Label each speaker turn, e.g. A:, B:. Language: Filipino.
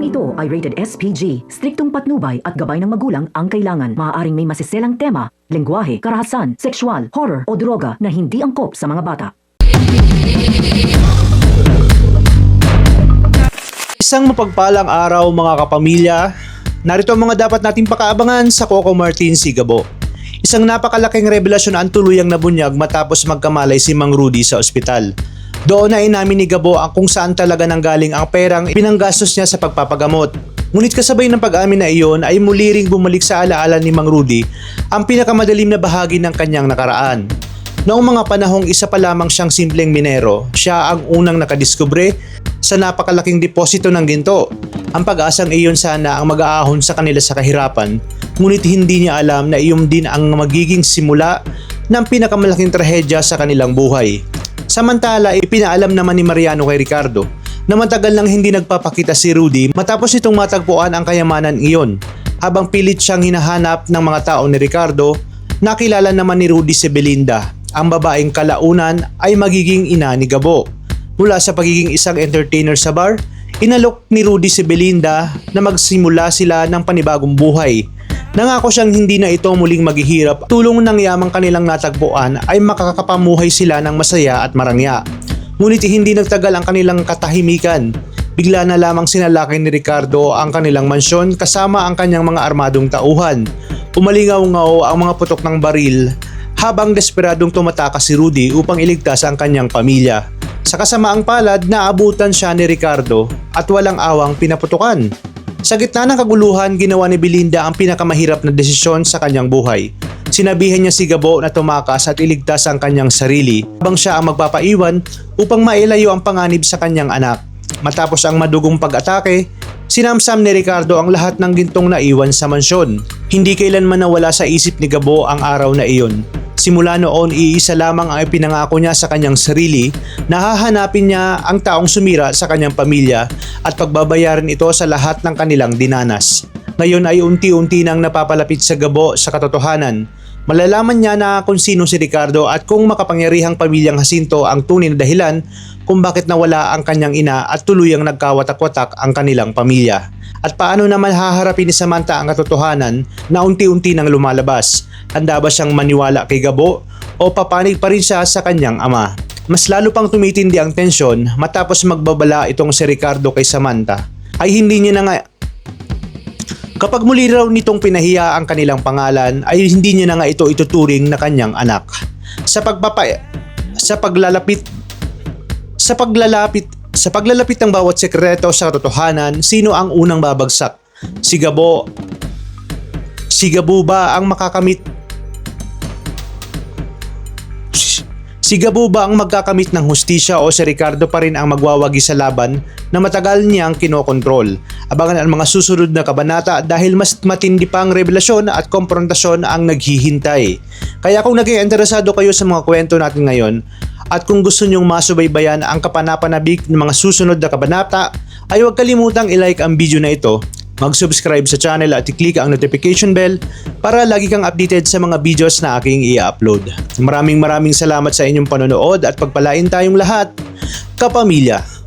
A: Programang ito ay rated SPG. Striktong patnubay at gabay ng magulang ang kailangan. Maaaring may masiselang tema, lengguwahe, karahasan, sexual, horror o droga na hindi angkop sa mga bata.
B: Isang mapagpalang araw mga kapamilya. Narito ang mga dapat nating pakaabangan sa Coco Martin Sigabo. Isang napakalaking revelasyon ang tuluyang nabunyag matapos magkamalay si Mang Rudy sa ospital. Doon na inamin ni Gabo ang kung saan talaga nanggaling ang perang pinanggastos niya sa pagpapagamot. Ngunit kasabay ng pag-amin na iyon ay muli ring bumalik sa alaala ni Mang Rudy ang pinakamadalim na bahagi ng kanyang nakaraan. Noong mga panahong isa pa lamang siyang simpleng minero, siya ang unang nakadiskubre sa napakalaking deposito ng ginto. Ang pag-asang iyon sana ang mag-aahon sa kanila sa kahirapan, ngunit hindi niya alam na iyon din ang magiging simula ng pinakamalaking trahedya sa kanilang buhay. Samantala, ipinaalam naman ni Mariano kay Ricardo na matagal nang hindi nagpapakita si Rudy matapos nitong matagpuan ang kayamanan iyon. Habang pilit siyang hinahanap ng mga tao ni Ricardo, nakilala naman ni Rudy si Belinda, ang babaeng kalaunan ay magiging ina ni Gabo. Mula sa pagiging isang entertainer sa bar, inalok ni Rudy si Belinda na magsimula sila ng panibagong buhay. Nangako siyang hindi na ito muling maghihirap, tulong ng yamang kanilang natagpuan ay makakapamuhay sila ng masaya at marangya. Ngunit hindi nagtagal ang kanilang katahimikan. Bigla na lamang sinalaki ni Ricardo ang kanilang mansyon kasama ang kanyang mga armadong tauhan. Umalingaw-ngaw ang mga putok ng baril habang desperadong tumataka si Rudy upang iligtas ang kanyang pamilya. Sa kasamaang palad, naabutan siya ni Ricardo at walang awang pinaputukan. Sa gitna ng kaguluhan, ginawa ni Belinda ang pinakamahirap na desisyon sa kanyang buhay. Sinabihan niya si Gabo na tumakas at iligtas ang kanyang sarili habang siya ang magpapaiwan upang mailayo ang panganib sa kanyang anak. Matapos ang madugong pag-atake, sinamsam ni Ricardo ang lahat ng gintong naiwan sa mansyon. Hindi kailanman nawala sa isip ni Gabo ang araw na iyon. Simula noon, iisa lamang ang ipinangako niya sa kanyang sarili na hahanapin niya ang taong sumira sa kanyang pamilya at pagbabayaran ito sa lahat ng kanilang dinanas. Ngayon ay unti-unti nang napapalapit sa Gabo sa katotohanan. Malalaman niya na kung sino si Ricardo at kung makapangyarihang pamilyang Jacinto ang tunay na dahilan kung bakit nawala ang kanyang ina at tuluyang nagkawatak-watak ang kanilang pamilya. At paano naman haharapin ni Samantha ang katotohanan na unti-unti nang lumalabas? Handa ba siyang maniwala kay Gabo o papanig pa rin siya sa kanyang ama? Mas lalo pang tumitindi ang tensyon matapos magbabala itong si Ricardo kay Samantha. Ay hindi niya na nga kapag muli raw nitong pinahiya ang kanilang pangalan ay hindi niya na nga ito ituturing na kanyang anak. Sa paglalapit ng bawat sekreto sa katotohanan, sino ang unang babagsak? Si Gabo. Si Gabo ba ang magkakamit ng hustisya o si Ricardo pa rin ang magwawagi sa laban na matagal niyang kinokontrol? Abangan ang mga susunod na kabanata dahil mas matindi pang revelasyon at komprontasyon ang naghihintay. Kaya kung nag-iinteresado kayo sa mga kwento natin ngayon at kung gusto nyong masubaybayan ang kapanapanabik ng mga susunod na kabanata, ay huwag kalimutang i-like ang video na ito, mag-subscribe sa channel at i-click ang notification bell para lagi kang updated sa mga videos na aking i-upload. Maraming salamat sa inyong panonood at pagpalain tayong lahat, kapamilya.